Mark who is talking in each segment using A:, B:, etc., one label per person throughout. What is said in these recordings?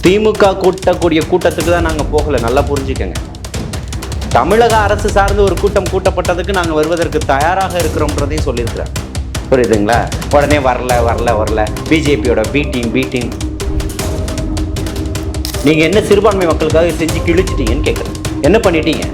A: திமுக கூட்டக்கூடிய கூட்டத்துக்கு தான் நாங்கள் போகலை, நல்லா புரிஞ்சுக்கங்க. தமிழக அரசு சார்ந்த ஒரு கூட்டம் கூட்டப்பட்டதுக்கு நாங்கள் வருவதற்கு தயாராக இருக்கிறோம்ன்றதையும் சொல்லியிருக்கிறேன். புரியுதுங்களா? உடனே வரல பிஜேபியோட பி டீம் நீங்கள் என்ன சிறுபான்மை மக்களுக்காக செஞ்சு கிழிச்சிட்டீங்கன்னு கேட்குறேன். என்ன பண்ணிட்டீங்க?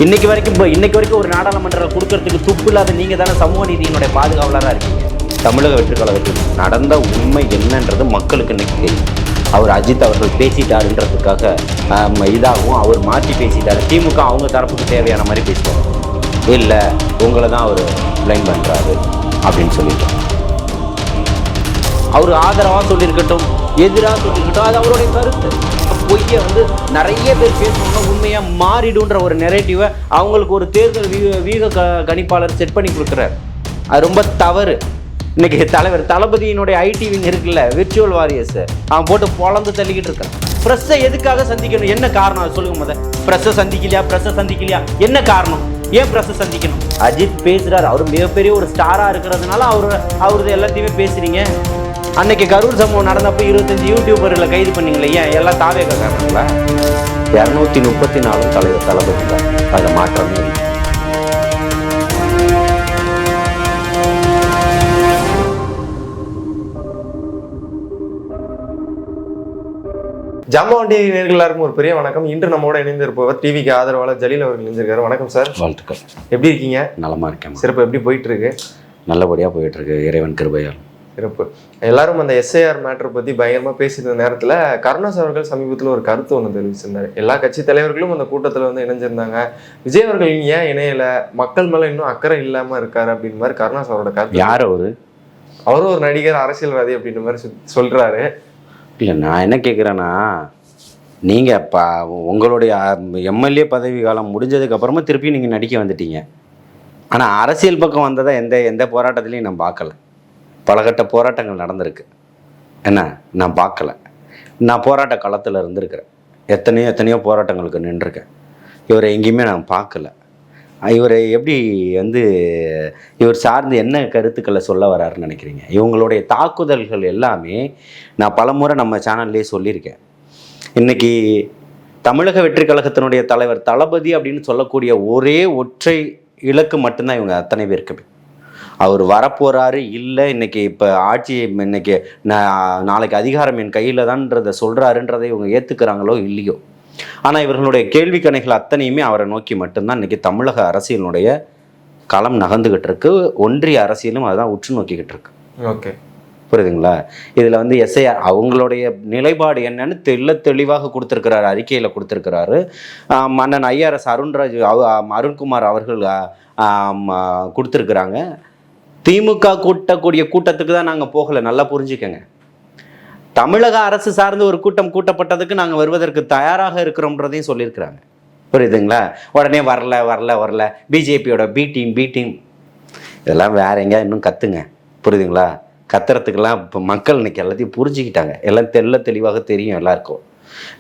A: இன்னைக்கு வரைக்கும் ஒரு நாடாளுமன்றம் கொடுக்கறதுக்கு துப்பு இல்லாத நீங்கள் தானே சமூக நீதியினுடைய பாதுகாவலராக இருக்கீங்க. தமிழக வெற்றி கழகத்தில் நடந்த உண்மை என்னன்றது மக்களுக்கு இன்னைக்கு தெரியும். அவர் அஜித் அவர்கள் பேசிட்டாருன்றதுக்காக இதாகவும் அவர் மாற்றி பேசிட்டாரு, திமுக அவங்க தரப்புக்கு தேவையான மாதிரி பேசுவார். இல்லை, உங்களை தான் அவர் பிளைன் பண்ணுறாரு அப்படின்னு சொல்லியிருக்காரு. அவர் ஆதரவாக சொல்லியிருக்கட்டும், எதிராக சொல்லியிருக்கட்டும், அது அவருடைய கருத்து. பொய்யை நிறைய பேர் பேசணும்னா உண்மையாக மாறிடுன்ற ஒரு நெரேட்டிவை அவங்களுக்கு ஒரு தேர்தல் வீக கணிப்பாளர் செட் பண்ணி கொடுக்குறாரு. அது ரொம்ப தவறு. இன்னைக்கு தலைவர் தளபதியினுடைய ஐடி விங் இருக்குல்ல, விர்ச்சுவல் வாரியர்ஸ், அவன் போட்டு பொழந்து தள்ளிக்கிட்டு இருக்கான். ப்ரெஸ்ஸை எதுக்காக சந்திக்கணும்? என்ன காரணம் அது சொல்லுங்க. முதல் ப்ரெஸ்ஸை சந்திக்கலையா? என்ன காரணம்? ஏன் ப்ரெஸ்ஸை சந்திக்கணும்? அஜித் பேசுறாரு, அவர் மிகப்பெரிய ஒரு ஸ்டாரா இருக்கிறதுனால அவரது எல்லாத்தையுமே பேசுறீங்க. அன்னைக்கு கரூர் சம்பவம் நடந்தப்போ 25 யூடியூபர்களை கைது பண்ணீங்களே, ஏன் எல்லாம் தாவே காரணங்களா? 234 தலைவர் தளபதி தான், அதை மாற்றமே இல்லை.
B: ஜாம்பவான் டிவி நேயர்கள் எல்லாருக்கும் ஒரு பெரிய வணக்கம். இன்று நம்மோட இணைந்திருப்பவர் டிவிக்கு ஆதரவாளர் ஜலீல் அவர்கள் இணைஞ்சிருக்காரு. வணக்கம் சார்.
A: வாழ்த்துக்கள்.
B: எப்படி இருக்கீங்க?
A: நலமா இருக்கேன்.
B: சிறப்பு. எப்படி போயிட்டு இருக்கு?
A: நல்லபடியாக போயிட்டு இருக்கு, இறைவன் கிருபையால்.
B: சிறப்பு. எல்லாரும் அந்த எஸ்ஐஆர் மேட்டர் பத்தி பயங்கரமா பேசியிருந்த நேரத்துல கருணாஸ் அவர்கள் சமீபத்தில் ஒரு கருத்து ஒன்று தெரிவிச்சிருந்தாரு. எல்லா கட்சி தலைவர்களும் அந்த கூட்டத்தில் இணைஞ்சிருந்தாங்க. விஜய் அவர்கள் ஏன் இணையல, மக்கள் மேல இன்னும் அக்கறை இல்லாம இருக்காரு அப்படின்னு மாதிரி கருணாஸ் அவரோட கருத்து.
A: யார் அவரும்
B: ஒரு நடிகர், அரசியல்வாதி அப்படின்ற மாதிரி சொல்றாரு.
A: இல்லை, நான் என்ன கேட்குறேன்னா, நீங்கள் இப்போ உங்களுடைய எம்எல்ஏ பதவி காலம் முடிஞ்சதுக்கப்புறமா திருப்பி நீங்கள் நடிக்க வந்துட்டீங்க. ஆனால் அரசியல் பக்கம் வந்ததை எந்த போராட்டத்துலேயும் நான் பார்க்கல. பலகட்ட போராட்டங்கள் நடந்திருக்கு, என்ன நான் பார்க்கல. நான் போராட்ட களத்தில் இருந்திருக்கிறேன், எத்தனையோ போராட்டங்களுக்கு நின்றுருக்கேன். இவரை எங்கேயுமே நான் பார்க்கல. இவர் எப்படி இவர் சார்ந்து என்ன கருத்துக்களை சொல்ல வர்றாருன்னு நினைக்கிறீங்க? இவங்களுடைய தாக்குதல்கள் எல்லாமே நான் பலமுறை நம்ம சேனல்லே சொல்லியிருக்கேன். இன்றைக்கி தமிழக வெற்றி கழகத்தினுடைய தலைவர் தளபதி அப்படின்னு சொல்லக்கூடிய ஒற்றை இலக்கு மட்டும்தான் இவங்க அத்தனை பேருக்குமே. அவர் வரப்போகிறாரு, இல்லை இன்னைக்கு இப்போ ஆட்சி இன்னைக்கு நாளைக்கு அதிகாரம் என் கையில் தான்றதை சொல்கிறாருன்றதை இவங்க ஏற்றுக்கிறாங்களோ இல்லையோ, ஆனால் இவர்களுடைய கேள்வி கணைகள் அத்தனையுமே அவரை நோக்கி மட்டும்தான் இன்றைக்கி தமிழக அரசியலினுடைய களம் நகர்ந்துக்கிட்டு இருக்கு. ஒன்றிய அரசியலும் அதுதான் உற்று நோக்கிக்கிட்டு இருக்கு.
B: ஓகே,
A: புரியுதுங்களா? இதில் எஸ்ஐஆர் அவங்களுடைய நிலைப்பாடு என்னன்னு தெளிவாக கொடுத்துருக்கிறாரு, அறிக்கையில் கொடுத்துருக்கிறாரு. மன்னன் ஐஆர்எஸ் அருண்குமார் அவர்கள் கொடுத்துருக்குறாங்க. திமுக கூட்டக்கூடிய கூட்டத்துக்கு தான் நாங்கள் போகலை, நல்லா புரிஞ்சுக்கங்க. தமிழக அரசு சார்ந்த ஒரு கூட்டம் கூட்டப்பட்டதுக்கு நாங்கள் வருவதற்கு தயாராக இருக்கிறோம்ன்றதையும் சொல்லியிருக்கிறாங்க. புரியுதுங்களா? உடனே வரல பிஜேபியோட பி டீம் இதெல்லாம் வேற எங்கேயா இன்னும் கத்துங்க. புரியுதுங்களா? கத்துறதுக்கெல்லாம் இப்போ மக்கள் இன்னைக்கு எல்லாத்தையும் புரிஞ்சுக்கிட்டாங்க, எல்லாம் தெளிவாக தெரியும் எல்லாருக்கும்.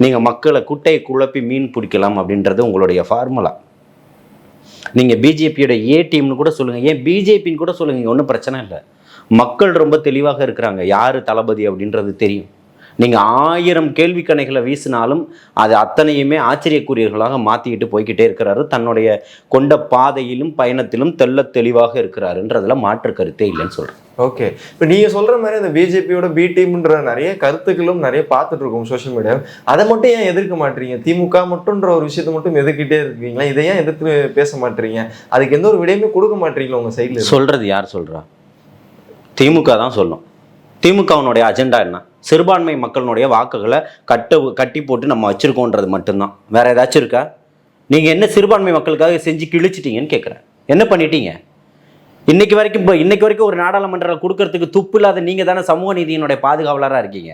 A: நீங்கள் மக்களை குட்டையை குழப்பி மீன் பிடிக்கலாம் அப்படின்றது உங்களுடைய ஃபார்முலா. நீங்கள் பிஜேபியோட ஏ டீம்னு கூட சொல்லுங்கள், ஏன் பிஜேபின்னு கூட சொல்லுங்கள், ஒன்றும் பிரச்சனை இல்லை. மக்கள் ரொம்ப தெளிவாக இருக்கிறாங்க, யார் தளபதி அப்படின்றது தெரியும். நீங்கள் 1000 கேள்வி கணைகளை வீசினாலும் அது அத்தனையுமே ஆச்சரியக்குரியர்களாக மாற்றிக்கிட்டு போய்கிட்டே இருக்கிறாரு. தன்னுடைய கொண்ட பாதையிலும் பயணத்திலும் தெளிவாக இருக்கிறாருன்றதுல மாற்று கருத்தே இல்லைன்னு சொல்கிறேன்.
B: ஓகே, இப்போ நீங்கள் சொல்கிற மாதிரி அந்த பிஜேபியோட பி டீம்ன்ற நிறைய கருத்துக்களும் நிறைய பார்த்துட்டு இருக்கோம் சோஷியல் மீடியாவில். அதை மட்டும் ஏன் எதிர்க்க மாட்டீங்க? திமுக மட்டும்ன்ற ஒரு விஷயத்தை மட்டும் எதிர்க்கிட்டே இருக்கீங்களா? இதை ஏன் எதிர்த்து பேச மாட்டீங்க? அதுக்கு எந்த ஒரு விடையுமே கொடுக்க மாட்டீங்களா உங்கள் சைடில்?
A: சொல்கிறது யார் சொல்கிறா? திமுக தான் சொல்லும். திமுகவினுடைய அஜெண்டா என்ன? சிறுபான்மை மக்களினுடைய வாக்குகளை கட்டி போட்டு நம்ம வச்சுருக்கோன்றது மட்டும்தான். வேற ஏதாச்சும் இருக்கா? நீங்கள் என்ன சிறுபான்மை மக்களுக்காக செஞ்சு கிழிச்சிட்டீங்கன்னு கேட்குறேன். என்ன பண்ணிட்டீங்க? இன்னைக்கு வரைக்கும் ஒரு நாடாளுமன்றம் கொடுக்கறதுக்கு துப்பு இல்லாத நீங்கள் தானே சமூக நீதியினுடைய பாதுகாவலராக இருக்கீங்க.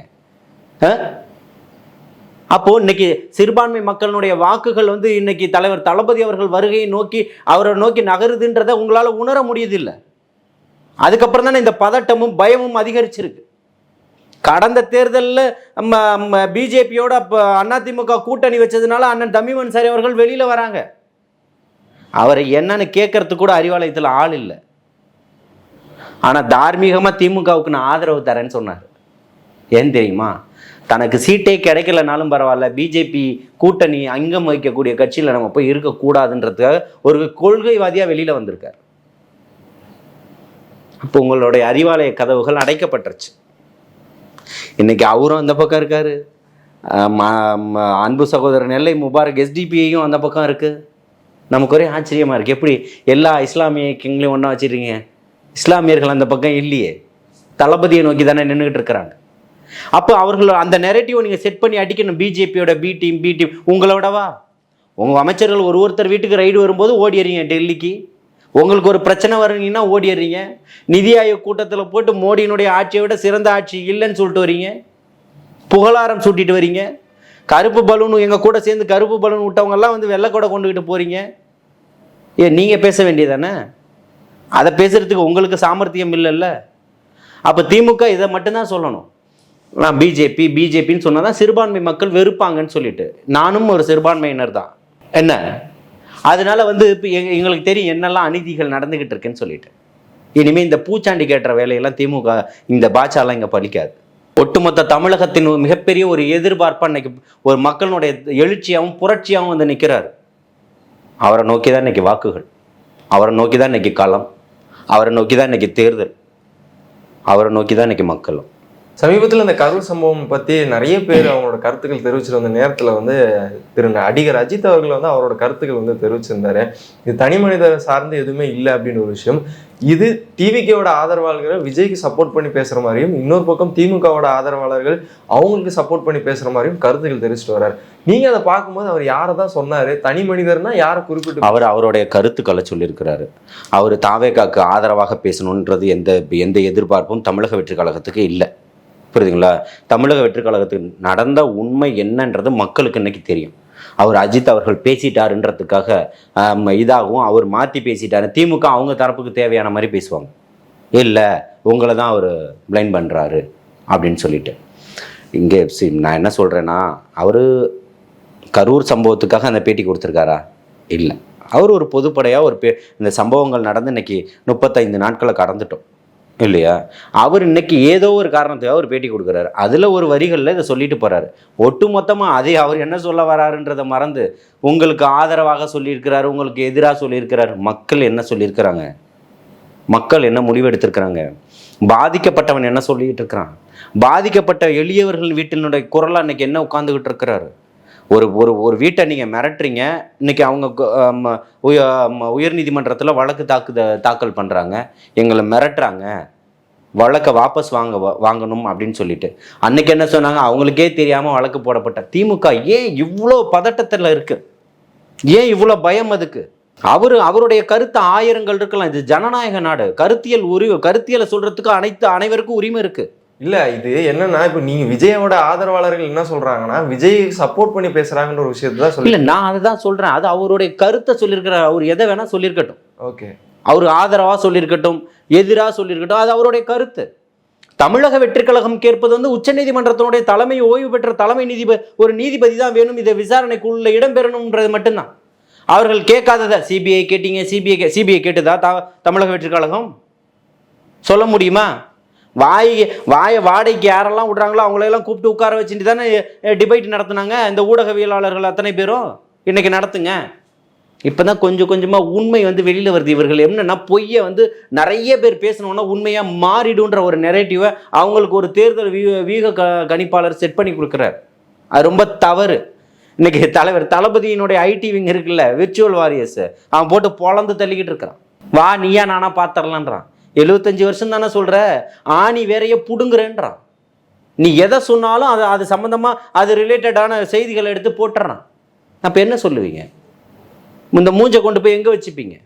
A: அப்போது இன்னைக்கு சிறுபான்மை மக்களுடைய வாக்குகள் இன்னைக்கு தலைவர் தளபதி அவர்கள் வருகையை நோக்கி அவரை நோக்கி நகருதுன்றதை உங்களால் உணர முடியுதில்லை. அதுக்கப்புறம் தானே இந்த பதட்டமும் பயமும் அதிகரிச்சிருக்கு. கடந்த தேர்தலில் பிஜேபியோட அதிமுக கூட்டணி வச்சதுனால அண்ணன் தமிழ் சாரி அவர்கள் வெளியில் வராங்க. அவரை என்னன்னு கேட்கறதுக்கு கூட அறிவாலயத்தில் ஆள் இல்லை. ஆனால் தார்மீகமாக திமுகவுக்கு நான் ஆதரவு தரேன்னு சொன்னார். ஏன் தெரியுமா? தனக்கு சீட்டே கிடைக்கலனாலும் பரவாயில்ல, பிஜேபி கூட்டணி அங்கம் வகிக்கக்கூடிய கட்சியில் நம்ம போய் இருக்கக்கூடாதுன்றதுக்காக ஒரு கொள்கைவாதியாக வெளியில் வந்திருக்கார். அப்போ உங்களுடைய அறிவாலய கதவுகள் அடைக்கப்பட்டுருச்சு. இன்னைக்கு அவரும் அந்த பக்கம் இருக்காரு, அன்பு சகோதரர் நெல்லை முபாரக் எஸ்டிபிஐயும் அந்த பக்கம் இருக்கு. நமக்கு ஒரே ஆச்சரியமா இருக்கு, எப்படி எல்லா இஸ்லாமிய கிங்களையும் ஒன்றா வச்சிருக்கீங்க? இஸ்லாமியர்கள் அந்த பக்கம் இல்லையே, தளபதியை நோக்கி தானே நின்றுகிட்டு இருக்கிறாங்க. அப்போ அவர்கள் அந்த நெரேட்டிவை நீங்கள் செட் பண்ணி அடிக்கணும். பிஜேபியோட பி டீம் உங்களோடவா? உங்கள் அமைச்சர்கள் ஒருத்தர் வீட்டுக்கு ரைடு வரும்போது ஓடிடுறீங்க டெல்லிக்கு. உங்களுக்கு ஒரு பிரச்சனை வருங்கன்னா ஓடிடுறீங்க. நிதி ஆயோக் கூட்டத்தில் போட்டு மோடியினுடைய ஆட்சியை விட சிறந்த ஆட்சி இல்லைன்னு சொல்லிட்டு வரீங்க, புகழாரம் சூட்டிட்டு வரீங்க. கருப்பு பலூன் எங்கள் கூட சேர்ந்து கருப்பு பலூன் விட்டவங்கெல்லாம் வந்து வெள்ளைக்கூட கொண்டுகிட்டு போகிறீங்க. நீங்கள் பேச வேண்டியதானே? அதை பேசுகிறதுக்கு உங்களுக்கு சாமர்த்தியம் இல்லைல்ல. அப்போ திமுக இதை மட்டும்தான் சொல்லணும். நான் பிஜேபின்னு சொன்னால் தான் சிறுபான்மை மக்கள் வெறுப்பாங்கன்னு சொல்லிட்டு, நானும் ஒரு சிறுபான்மையினர் தான் என்ன. அதனால வந்து இப்போ எங்களுக்கு தெரியும் என்னெல்லாம் அநீதிகள் நடந்துக்கிட்டு இருக்குன்னு சொல்லிட்டு. இனிமேல் இந்த பூச்சாண்டி கேட்டுற வேலையெல்லாம் திமுக இந்த பாட்சாலாம் இங்கே பலிக்காது. ஒட்டுமொத்த தமிழகத்தின் மிகப்பெரிய ஒரு எதிர்பார்ப்பாக இன்னைக்கு ஒரு மக்களுடைய எழுச்சியாகவும் புரட்சியாகவும் வந்து நிற்கிறாரு. அவரை நோக்கி தான் இன்னைக்கு வாக்குகள், அவரை நோக்கி தான் இன்னைக்கு களம், அவரை நோக்கி தான் இன்னைக்கு தேர்தல், அவரை நோக்கி தான் இன்னைக்கு மக்களும்.
B: சமீபத்தில் இந்த கரூர் சம்பவம் பற்றி நிறைய பேர் அவங்களோட கருத்துக்கள் தெரிவிச்சிட்டு வந்த நேரத்தில் வந்து நடிகர் அஜித் அவர்கள் வந்து அவரோட கருத்துக்கள் வந்து தெரிவிச்சிருந்தாரு. இது தனி மனிதரை சார்ந்து எதுவுமே இல்லை அப்படின்னு ஒரு விஷயம். இது டிவிகேவோட ஆதரவாளர்கள் விஜய்க்கு சப்போர்ட் பண்ணி பேசுகிற மாதிரியும், இன்னொரு பக்கம் திமுகவோட ஆதரவாளர்கள் அவங்களுக்கு சப்போர்ட் பண்ணி பேசுகிற மாதிரியும் கருத்துக்கள் தெரிவிச்சிட்டு வர்றாரு. நீங்கள் அதை பார்க்கும்போது அவர் யாரை தான் சொன்னார்? தனி மனிதர்னா யாரை குறிப்பிட்டு?
A: அவருடைய கருத்துக்களை சொல்லியிருக்கிறாரு. அவர் தாவேகாக்கு ஆதரவாக பேசணுன்றது எந்த எதிர்பார்ப்பும் தமிழக வெற்றி கழகத்துக்கு இல்லை. புரியுதுங்களா? தமிழக வெற்றி கழகத்துக்கு நடந்த உண்மை என்னன்றது மக்களுக்கு இன்னைக்கு தெரியும். அவர் அஜித் அவர்கள் பேசிட்டாருன்றதுக்காக இதாகவும் அவர் மாற்றி பேசிட்டாரு, திமுக அவங்க தரப்புக்கு தேவையான மாதிரி பேசுவாங்க. இல்லை உங்களை தான் அவர் பிளைண்ட் பண்ணுறாரு அப்படின்னு சொல்லிட்டு. இங்கே நான் என்ன சொல்கிறேன்னா, அவர் கரூர் சம்பவத்துக்காக அந்த பேட்டி கொடுத்துருக்காரா? இல்லை. அவர் ஒரு பொதுப்படையாக இந்த சம்பவங்கள் நடந்து இன்னைக்கு 35 நாட்களை கடந்துட்டோம் இல்லையா? அவர் இன்னைக்கு ஏதோ ஒரு காரணத்துக்காக ஒரு பேட்டி கொடுக்குறாரு. அதில் ஒரு வரிகளில் இதை சொல்லிட்டு போகிறாரு. ஒட்டு மொத்தமாக அதே அவர் என்ன சொல்ல வராருன்றதை மறந்து உங்களுக்கு ஆதரவாக சொல்லியிருக்கிறாரு, உங்களுக்கு எதிராக சொல்லியிருக்கிறாரு. மக்கள் என்ன சொல்லியிருக்கிறாங்க? மக்கள் என்ன முடிவெடுத்திருக்கிறாங்க? பாதிக்கப்பட்டவன் என்ன சொல்லிக்கிட்டு இருக்கிறான்? பாதிக்கப்பட்ட எளியவர்கள் வீட்டினுடைய குரலாக இன்னைக்கு என்ன உட்காந்துக்கிட்டு இருக்கிறாரு? ஒரு வீட்டை நீங்கள் மிரட்டுறீங்க, இன்னைக்கு அவங்க உயர்நீதிமன்றத்தில் வழக்கு தாக்கல் பண்ணுறாங்க, எங்களை மிரட்டுறாங்க, வழக்கை வாபஸ் வாங்கணும் அப்படின்னு சொல்லிட்டு. அன்னைக்கு என்ன சொன்னாங்க? அவங்களுக்கே தெரியாமல் வழக்கு போடப்பட்ட திமுக ஏன் இவ்வளோ பதட்டத்தில் இருக்கு? ஏன் இவ்வளோ பயம்? அதுக்கு அவருடைய கருத்து ஆயிரங்கள் இருக்கலாம். இது ஜனநாயக நாடு. கருத்தியலை சொல்றதுக்கு அனைவருக்கும் உரிமை இருக்கு.
B: இல்லை, இது என்னன்னா, இப்போ நீங்க விஜயோட ஆதரவாளர்கள் என்ன சொல்றாங்கன்னா, விஜய் சப்போர்ட் பண்ணி பேசுறாங்கன்ற ஒரு விஷயத்தை தான் சொல்லி.
A: இல்லை, நான் அதுதான் சொல்றேன். அது அவருடைய கருத்தை சொல்லியிருக்கிறார். அவர் எதை வேணா சொல்லியிருக்கட்டும்.
B: ஓகே,
A: அவர் ஆதரவாக சொல்லியிருக்கட்டும், எதிராக சொல்லியிருக்கட்டும், அது அவருடைய கருத்து. தமிழக வெற்றி கழகம் கேட்பது வந்து உச்சநீதிமன்றத்தினுடைய தலைமை ஓய்வு பெற்ற தலைமை ஒரு நீதிபதி தான் வேணும், இதை விசாரணைக்குள்ள இடம்பெறணும்ன்றது மட்டும்தான். அவர்கள் கேட்காததை சிபிஐ கேட்டீங்க, சிபிஐ கேட்டுதா தமிழக வெற்றி கழகம்? சொல்ல முடியுமா? வாடகைக்கு யாரெல்லாம் விடுறாங்களோ அவங்களையெல்லாம் கூப்பிட்டு உட்கார வச்சுட்டு தானே டிபேட் நடத்துனாங்க இந்த ஊடகவியலாளர்கள் அத்தனை பேரும். இன்னைக்கு நடத்துங்க. இப்போதான் கொஞ்சம் கொஞ்சமாக உண்மை வந்து வெளியில் வருது. இவர்கள் என்னன்னா பொய்யை வந்து நிறைய பேர் பேசணுன்னா உண்மையாக மாறிடுன்ற ஒரு நெரேட்டிவை அவங்களுக்கு ஒரு தேர்தல் வீக கணிப்பாளர் செட் பண்ணி கொடுக்குறாரு. அது ரொம்ப தவறு. இன்னைக்கு தளபதியினுடைய ஐடி விங் இருக்குல்ல, விர்ச்சுவல் வாரியர்ஸ், அவன் போட்டு பொழந்து தள்ளிக்கிட்டு இருக்கிறான். வா நீயா நானா பார்த்துடலான்றான். 75 வருஷம் தானே சொல்கிற, ஆணி வேறைய புடுங்குறேன்றான். நீ எதை சொன்னாலும் அது சம்மந்தமாக அது ரிலேட்டடான செய்திகளை எடுத்து போட்டுறான். அப்போ என்ன சொல்லுவீங்க? இந்த மூஞ்சை கொண்டு போய் எங்கே வச்சுப்பீங்க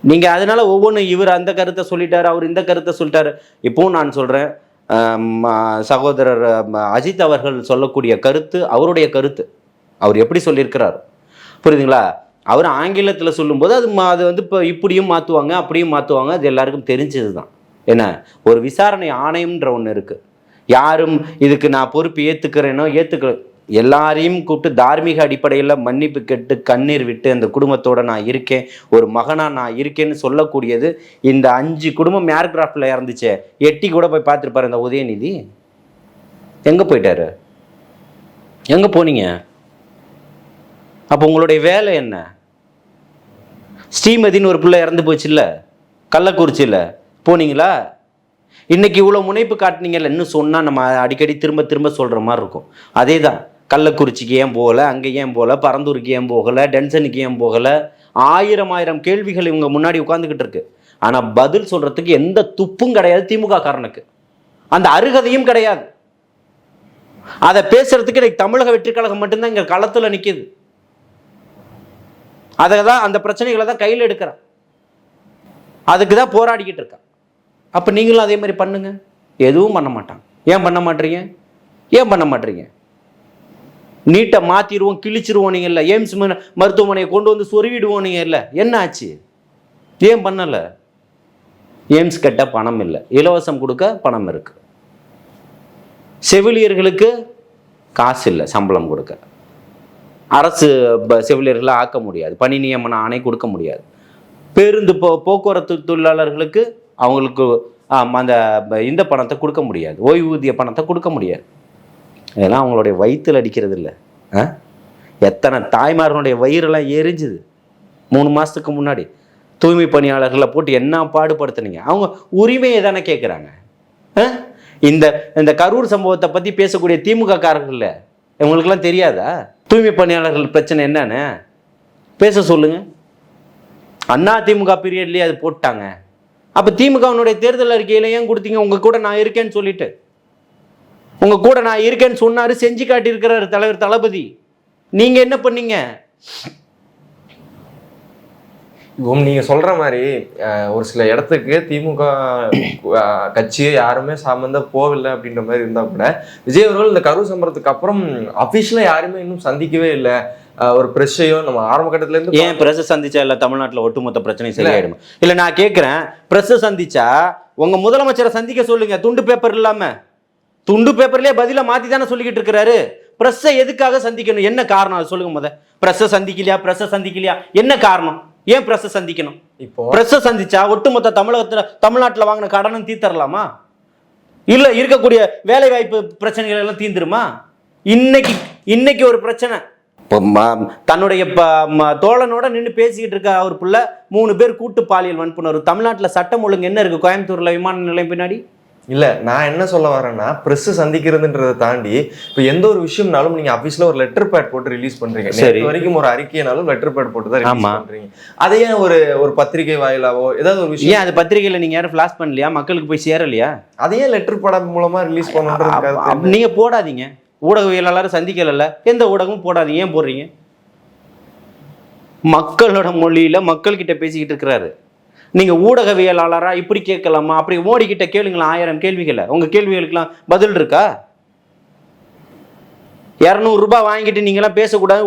A: நீங்கள்? அதனால ஒவ்வொன்றும் இவர் அந்த கருத்தை சொல்லிட்டாரு, அவர் இந்த கருத்தை சொல்லிட்டாரு. இப்போவும் நான் சொல்கிறேன், சகோதரர் அஜித் அவர்கள் சொல்லக்கூடிய கருத்து அவருடைய கருத்து. அவர் எப்படி சொல்லியிருக்கிறார் புரியுதுங்களா? அவர் ஆங்கிலத்தில் சொல்லும்போது அது வந்து இப்போ இப்படியும் மாற்றுவாங்க, அப்படியும் மாற்றுவாங்க. அது எல்லாருக்கும் தெரிஞ்சது தான். என்ன, ஒரு விசாரணை ஆணையம்ன்ற ஒன்று இருக்குது. யாரும் இதுக்கு நான் பொறுப்பு ஏற்றுக்கிறேனோ எல்லாரையும் கூப்பிட்டு தார்மீக அடிப்படையில் மன்னிப்பு கேட்டு கண்ணீர் விட்டு அந்த குடும்பத்தோடு நான் இருக்கேன், ஒரு மகனாக நான் இருக்கேன்னு சொல்லக்கூடியது. இந்த 5 குடும்பம் ஏர்கிராஃப்டில் இறந்துச்சே, எட்டி கூட போய் பார்த்துருப்பாரு இந்த உதயநிதி. எங்கே போயிட்டாரு? எங்கே போனீங்க? அப்போ உங்களுடைய வேலை என்ன? ஸ்ரீமதின்னு ஒரு பிள்ளை இறந்து போச்சுல்ல, கள்ளக்குறிச்சியில், போனீங்களா? இன்னைக்கு இவ்வளோ முனைப்பு காட்டினீங்கல்ல, இன்னும் சொன்னால் நம்ம அடிக்கடி திரும்ப திரும்ப சொல்கிற மாதிரி இருக்கும். அதே தான், கள்ளக்குறிச்சிக்கு ஏன் போகலை, அங்கே ஏன் போகலை, பரந்தூருக்கு ஏன் போகலை, டென்ஷனுக்கு ஏன் போகலை, ஆயிரம் கேள்விகள் இவங்க முன்னாடி உட்காந்துக்கிட்டு இருக்கு. ஆனால் பதில் சொல்கிறதுக்கு எந்த துப்பும் கிடையாது திமுக காரனுக்கு, அந்த அருகதையும் கிடையாது. அதை பேசுறதுக்கு இன்னைக்கு தமிழக வெற்றி கழகம் மட்டும்தான் இங்கே களத்தில் நிற்கிது. அதை தான், அந்த பிரச்சனைகளை தான் கையில் எடுக்கிறான், அதுக்கு தான் போராடிக்கிட்டு இருக்கான். அப்போ நீங்களும் அதே மாதிரி பண்ணுங்க. எதுவும் பண்ண மாட்டாங்க. ஏன் பண்ண மாட்டீங்க? ஏன் பண்ண மாட்டீங்க? நீட்டை மாற்றிடுவோம், கிழிச்சிருவோம் நீங்கள் இல்லை, எய்ம்ஸ் மருத்துவமனையை கொண்டு வந்து சொருவிடுவோம் நீங்கள் இல்லை, என்ன ஆச்சு? ஏன் பண்ணலை? எய்ம்ஸ் கட்ட பணம் இல்லை, இலவசம் கொடுக்க பணம் இருக்கு. செவிலியர்களுக்கு காசு இல்லை சம்பளம் கொடுக்க, அரசு செவிலியர்களை ஆக்க முடியாது, பணி நியமன ஆணை கொடுக்க முடியாது. பேருந்து போக்குவரத்து தொழிலாளர்களுக்கு அவங்களுக்கு அந்த இந்த பணத்தை கொடுக்க முடியாது, ஓய்வூதிய பணத்தை கொடுக்க முடியாது. இதெல்லாம் அவங்களுடைய வயிற்றில் அடிக்கிறது இல்லை. எத்தனை தாய்மார்களுடைய வயிறெல்லாம் எரிஞ்சுது 3 மாதத்துக்கு முன்னாடி. தூய்மை பணியாளர்களை போட்டு என்ன பாடுபடுத்துனீங்க? அவங்க உரிமையை தானே கேட்குறாங்க. இந்த இந்த கரூர் சம்பவத்தை பற்றி பேசக்கூடிய திமுக காரர்கள் இவங்களுக்கெல்லாம் தெரியாதா தூய்மை பணியாளர்கள் பிரச்சனை என்னன்னு? பேச சொல்லுங்க. அண்ணா திமுக பீரியட்லேயே அது போட்டாங்க. அப்போ திமுகவினுடைய தேர்தல் அறிக்கையில் ஏன் கொடுத்தீங்க? உங்க கூட நான் இருக்கேன்னு சொல்லிட்டு, உங்க கூட நான் இருக்கேன்னு சொன்னாரு, செஞ்சு காட்டியிருக்கிறார் தலைவர் தளபதி. நீங்க என்ன பண்ணீங்க?
B: நீங்க சொல்ற மாதிரி ஒரு சில இடத்துக்கு திமுக கட்சியை யாருமே சாமந்த போகவில்லை அப்படின்ற மாதிரி இருந்தா கூட, விஜய் அவர்கள் இந்த கரூர் சம்பவத்துக்கு அப்புறம் அபிஷியலா யாருமே இன்னும் சந்திக்கவே இல்லை. ஒரு பிரச்சனையோ நம்ம ஆரம்ப கட்டத்துல இருந்து
A: ஏன் பிரஸ் சந்திச்சா இல்ல தமிழ்நாட்டில் ஒட்டுமொத்த பிரச்சனையும் சரியாயிடும்? இல்ல நான் கேட்கிறேன், பிரஸ் சந்திச்சா உங்க முதலமைச்சரை சந்திக்க சொல்லுங்க. துண்டு பேப்பர் இல்லாம, துண்டு பேப்பர்லயே பதில மாத்தி தானே சொல்லிக்கிட்டு இருக்கிறாரு. பிரஸ்ஸை எதுக்காக சந்திக்கணும்? என்ன காரணம் அது சொல்லுங்க. முத பிரஸ்ஸை சந்திக்கலையா, என்ன காரணம்? ஏன் பிரஸ்ஸை சந்திக்கணும்? இப்போ பிரஸ்ஸை சந்திச்சா ஒட்டுமொத்த தமிழ்நாட்டில் வாங்கின கடனும் தீர்த்தரலாமா? இல்ல இருக்கக்கூடிய வேலை வாய்ப்பு பிரச்சனைகள் எல்லாம் தீர்ந்துருமா? இன்னைக்கு ஒரு பிரச்சனை, தன்னுடைய தோழனோட நின்று பேசிக்கிட்டு இருக்க அவர் புள்ள 3 பேர் கூட்டு பாலியல் வன்புணர்வு. தமிழ்நாட்டில் சட்டம் ஒழுங்கு என்ன இருக்கு? கோயம்புத்தூர்ல விமான நிலையம் பின்னாடி
B: இல்ல. நான் என்ன சொல்ல வரேன்னா, பிரஸ் சந்திக்கிறதுன்றதை தாண்டி இப்போ எந்த ஒரு விஷயம்னாலும் நீங்க ஆபீஸ்ல ஒரு லெட்டர் பேட் போட்டு ரிலீஸ் பண்றீங்க. நேற்று வரைக்கும் ஒரு அறிக்கைனாலும் லெட்டர் பேட் போட்டு தான் ரிலீஸ் பண்றீங்க. அதையே ஒரு பத்திரிகை வாயிலாவோ ஏதாவது ஒரு விஷயம்,
A: அது பத்திரிகையில நீங்க யாரும் ஃபிளாஷ் பண்ணலையா? மக்களுக்கு போய் சேரலையா?
B: அதையே லெட்டர் படம் மூலமா ரிலீஸ் பண்ணுன்றது
A: நீங்க போடாதீங்க. ஊடகவியலாளர் சந்திக்கல, எந்த ஊடகமும் போடாதீங்க. ஏன் போடுறீங்க? மக்களோட மொழியில மக்கள்கிட்ட பேசிக்கிட்டு இருக்கிறாரு. நீங்க ஊடகவியலாளரா இப்படி கேட்கலாமா? அப்படி மோடி கிட்ட கேளுங்களா 1000 கேள்விகளை. உங்க கேள்விகளுக்கெல்லாம் பதில் இருக்கா? 200 ரூபாய் வாங்கிட்டு நீங்களாம் பேசக்கூடாது.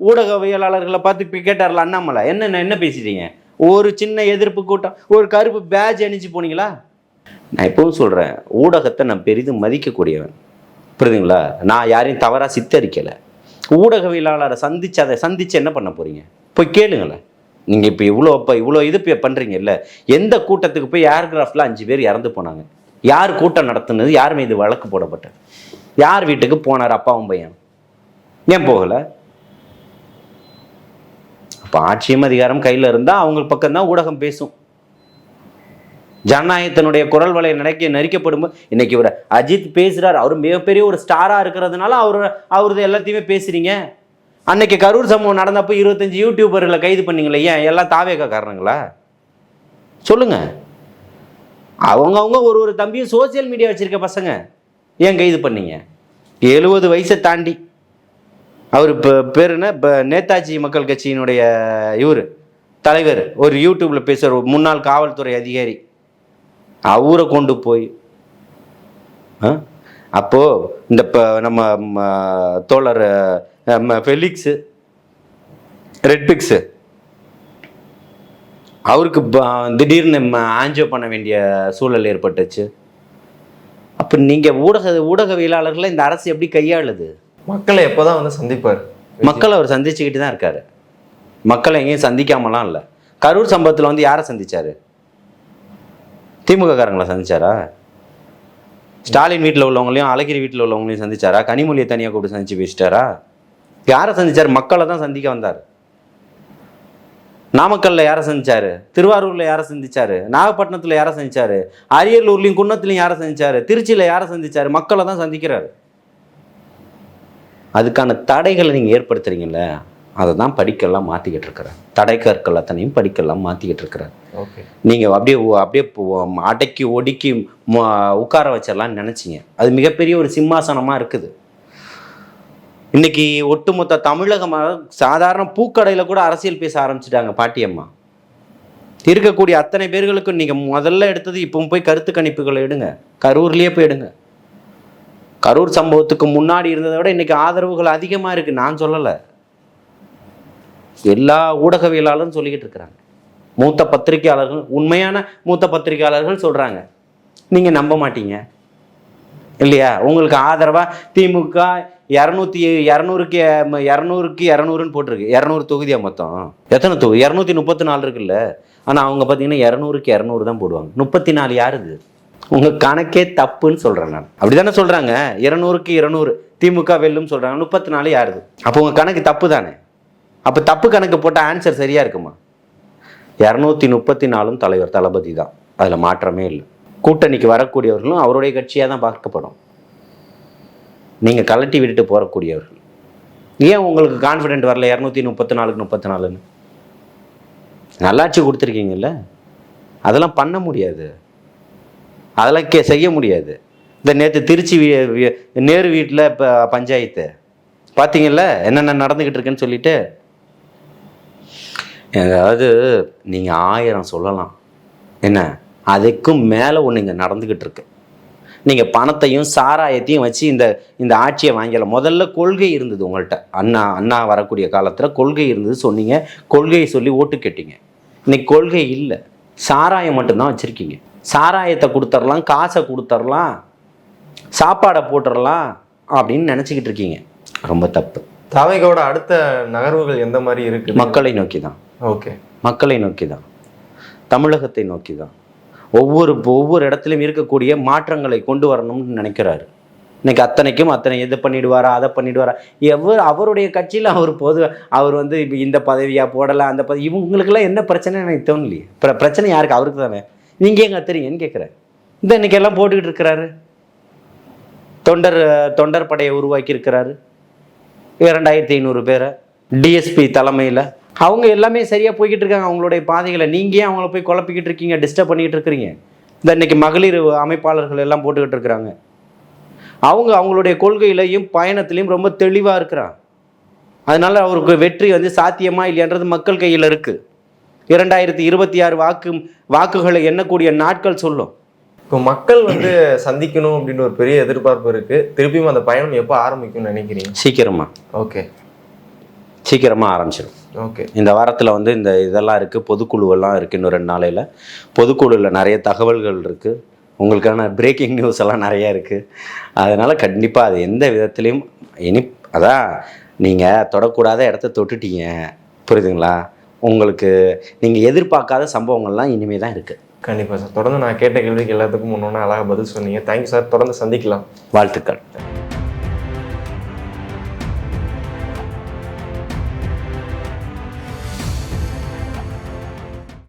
A: ஊடகவியலாளர்களை பார்த்து கேட்டார்ல அண்ணாமலை, என்ன பேசிட்டீங்க? ஒரு சின்ன எதிர்ப்பு கூட்டம், ஒரு கருப்பு பேட்ஜ் அணிஞ்சு போனீங்களா? நான் எப்பவும் சொல்றேன், ஊடகத்தை நான் பெரிதும் மதிக்கக்கூடியவன், புரியுதுங்களா? நான் யாரையும் தவறாக சித்தரிக்கலை. ஊடகவியலாளரை சந்திச்சு என்ன பண்ண போறீங்க? போய் கேளுங்களேன். நீங்கள் இப்போ இவ்வளோ இது பண்ணுறீங்க இல்லை? எந்த கூட்டத்துக்கு போய் ஏர்கிராஃப்டில் 5 பேர் இறந்து போனாங்க? யார் கூட்டம் நடத்துனது? யார் மீது வழக்கு போடப்பட்டது? யார் வீட்டுக்கு போனார் அப்பாவும் பையன்? ஏன் போகலை? அப்போ ஆட்சியும் அதிகாரம் கையில் இருந்தால் அவங்க பக்கம்தான் ஊடகம் பேசும். ஜனநாயகத்தினுடைய குரல் வலை நெரிக்கப்படும் போது இன்னைக்கு ஒரு அஜித் பேசுறாரு, அவர் மிகப்பெரிய ஒரு ஸ்டாரா இருக்கிறதுனால அவரது எல்லாத்தையுமே பேசுறீங்க. அன்னைக்கு கரூர் சம்பவம் நடந்தப்போ 25 யூடியூபர்களை கைது பண்ணீங்களே, ஏன்? எல்லாம் தாவேக காரணங்களா? சொல்லுங்க. அவங்க ஒரு தம்பியும் சோசியல் மீடியா வச்சிருக்க பசங்க, ஏன் கைது பண்ணீங்க? 70 வயசை தாண்டி அவர் பேர் என்ன, நேதாஜி மக்கள் கட்சியினுடைய தலைவர், ஒரு யூடியூப்ல பேசுற முன்னாள் காவல்துறை அதிகாரி, அவரை கொண்டு போய் அப்போ இந்த நம்ம தோழர் ஃபெலிக்ஸு ரெட்பிக்ஸு அவருக்கு திடீர்னு ஆன்ஜியோ பண்ண வேண்டிய சூழல் ஏற்பட்டுச்சு. அப்போ நீங்கள் ஊடகவியலாளர்களை இந்த அரசு எப்படி கையாளுது?
B: மக்களை எப்போதான் வந்து சந்திப்பார்?
A: மக்களை அவர் சந்திச்சுக்கிட்டு தான் இருக்காரு. மக்களை எங்கேயும் சந்திக்காமலாம் இல்லை. கரூர் சம்பவத்தில் வந்து யாரை சந்திச்சாரு? திமுக காரங்களை சந்திச்சாரா? ஸ்டாலின் வீட்டில் உள்ளவங்களையும் அழகிரி வீட்டில் உள்ளவங்களையும் சந்திச்சாரா? கனிமொழியை தனியாக கூப்பிட்டு சந்திச்சு பேசிட்டாரா? யாரை சந்திச்சார்? மக்களை தான் சந்திக்க வந்தார். நாமக்கல்ல யாரை சந்திச்சாரு? திருவாரூர்ல யாரை சந்திச்சாரு? நாகப்பட்டினத்துல யாரை சந்திச்சாரு? அரியலூர்லையும் குன்னத்துலையும் யாரை சந்திச்சாரு? திருச்சியில யாரை சந்திச்சாரு? மக்களை தான் சந்திக்கிறாரு. அதுக்கான தடைகளை நீங்க ஏற்படுத்துறீங்கல்ல, அதை தான் படிக்கெல்லாம் மாத்திக்கிட்டு இருக்கிறார். தடை கற்கள் அத்தனையும் படிக்கெல்லாம் மாத்திக்கிட்டு இருக்கிறார். நீங்க அப்படியே அப்படியே அடக்கி ஒடுக்கி உட்கார வச்சிடலாம்னு நினைச்சீங்க. அது மிகப்பெரிய ஒரு சிம்மாசனமா இருக்குது. இன்னைக்கு ஒட்டுமொத்த தமிழகமாக சாதாரண பூக்கடையில கூட அரசியல் பேச ஆரம்பிச்சுட்டாங்க பாட்டியம்மா. இருக்கக்கூடிய அத்தனை பேர்களுக்கும் நீங்க முதல்ல எடுத்தது இப்போ போய் கருத்து கணிப்புகளை எடுங்க. கரூர்லயே போய் எடுங்க. கரூர் சம்பவத்துக்கு முன்னாடி இருந்ததை விட இன்னைக்கு ஆதரவுகள் அதிகமா இருக்கு. நான் சொல்லலை, எல்லா ஊடகவியலாளரும் சொல்லிக்கிட்டு இருக்கிறாங்க. மூத்த பத்திரிகையாளர்கள், உண்மையான மூத்த பத்திரிகையாளர்கள் சொல்றாங்க. நீங்க நம்ப மாட்டீங்க இல்லையா? உங்களுக்கு ஆதரவா திமுக 200க்கு 200ன்னு போட்டிருக்கு. 200 தொகுதியா மொத்தம்? எத்தனை தொகுதி? 234 இருக்குல்ல. ஆனா அவங்க பார்த்தீங்கன்னா 200க்கு 200 தான் போடுவாங்க. 34 யாருது? உங்க கணக்கே தப்புன்னு சொல்றேன் நான். அப்படிதானே சொல்றாங்க? 200க்கு 200 திமுக வெல்லும் சொல்றாங்க. 34 யாருது? அப்போ உங்க கணக்கு தப்பு தானே? அப்போ தப்பு கணக்கு போட்ட ஆன்சர் சரியா இருக்குமா? 234 தலைவர் தளபதி தான், அதில் மாற்றமே இல்லை. கூட்டணிக்கு வரக்கூடியவர்களும் அவருடைய கட்சியாக தான் பார்க்கப்படும். நீங்கள் கலட்டி விட்டுட்டு போகக்கூடியவர்கள். ஏன் உங்களுக்கு கான்ஃபிடென்ட் வரல 234க்கு 34ன்னு? நல்லாட்சி கொடுத்துருக்கீங்கல்ல, அதெல்லாம் பண்ண முடியாது, அதெல்லாம் செய்ய முடியாது. இந்த நேற்று திருச்சி நேரு வீட்டில் இப்போ பஞ்சாயத்து பார்த்தீங்கல்ல, என்னென்ன நடந்துக்கிட்டு இருக்குன்னு சொல்லிட்டு. அதாவது நீங்கள் 1000 சொல்லலாம், என்ன அதுக்கும் மேலே ஒன்று இங்கே நடந்துக்கிட்டு இருக்கு. நீங்கள் பணத்தையும் சாராயத்தையும் வச்சு இந்த ஆட்சியை வாங்கலாம். முதல்ல கொள்கை இருந்தது உங்கள்கிட்ட. அண்ணா வரக்கூடிய காலத்தில் கொள்கை இருந்தது சொன்னீங்க, கொள்கையை சொல்லி ஓட்டு கேட்டீங்க. இன்னைக்கு கொள்கை இல்லை, சாராயம் மட்டும்தான் வச்சுருக்கீங்க. சாராயத்தை கொடுத்துடலாம், காசை கொடுத்துடலாம், சாப்பாடை போட்டுடலாம் அப்படின்னு நினச்சிக்கிட்டு இருக்கீங்க. ரொம்ப தப்பு.
B: தாவேகாவோட அடுத்த நகர்வுகள் எந்த மாதிரி இருக்கு?
A: மக்களை நோக்கி தான்.
B: ஓகே,
A: மக்களை நோக்கி தான், தமிழகத்தை நோக்கி தான். ஒவ்வொரு இடத்துலையும் இருக்கக்கூடிய மாற்றங்களை கொண்டு வரணும்னு நினைக்கிறாரு. இன்னைக்கு அத்தனை எது பண்ணிடுவாரா, அதை பண்ணிடுவாரா? அவருடைய கட்சியில் அவர் வந்து இப்போ இந்த பதவியா போடலாம், அந்த பதவி. இவங்களுக்கெல்லாம் என்ன பிரச்சனை எனக்கு தோணலையே. பிரச்சனை யாருக்கு? அவருக்கு தானே. நீங்கள் ஏங்க தெரியுங்கன்னு கேட்குறேன். இன்னைக்கு எல்லாம் போட்டுக்கிட்டு இருக்கிறாரு. தொண்டர் படையை உருவாக்கி இருக்கிறாரு. 2500 பேரை டிஎஸ்பி தலைமையில். அவங்க எல்லாமே சரியாக போய்கிட்டு இருக்காங்க அவங்களுடைய பாதைகளை. நீங்கள் ஏன் அவங்கள போய் குழப்பிக்கிட்டு இருக்கீங்க, டிஸ்டர்ப் பண்ணிக்கிட்டு இருக்கிறீங்க? இன்னைக்கு மகளிர் அமைப்பாளர்கள் எல்லாம் போட்டுக்கிட்டு இருக்கிறாங்க. அவங்களுடைய கொள்கையிலையும் பயணத்திலையும் ரொம்ப தெளிவாக இருக்கிறாங்க. அதனால அவருக்கு வெற்றி வந்து சாத்தியமா இல்லையான்றது மக்கள் கையில் இருக்கு. 2026 வாக்குகளை எண்ணக்கூடிய நாட்கள் சொல்லும்.
B: இப்போ மக்கள் வந்து சந்திக்கணும் அப்படின்னு ஒரு பெரிய எதிர்பார்ப்பு இருக்கு. திருப்பியும் அந்த பயணம் எப்போ ஆரம்பிக்கும்னு நினைக்கிறீங்க?
A: சீக்கிரமா ஆரம்பிச்சிடும்.
B: ஓகே,
A: இந்த வாரத்தில் வந்து இதெல்லாம் இருக்குது, பொதுக்குழுவெல்லாம் இருக்குது. இன்னும் 2 நாளையில் பொதுக்குழுவில் நிறைய தகவல்கள் இருக்குது. உங்களுக்கான பிரேக்கிங் நியூஸ் எல்லாம் நிறையா இருக்குது. அதனால் கண்டிப்பாக அது எந்த விதத்துலேயும் அதான் நீங்கள் தொடக்கூடாத இடத்த தொட்டுட்டீங்க, புரியுதுங்களா? உங்களுக்கு நீங்கள் எதிர்பார்க்காத சம்பவங்கள்லாம் இனிமே தான் இருக்குது.
B: கண்டிப்பாக சார். தொடர்ந்து நான் கேட்ட கேள்விக்கு எல்லாத்துக்கும் ஒன்று அழகாக பதில் சொன்னீங்க. Thank you sir. தொடர்ந்து சந்திக்கலாம்.
A: வாழ்த்துக்கள்.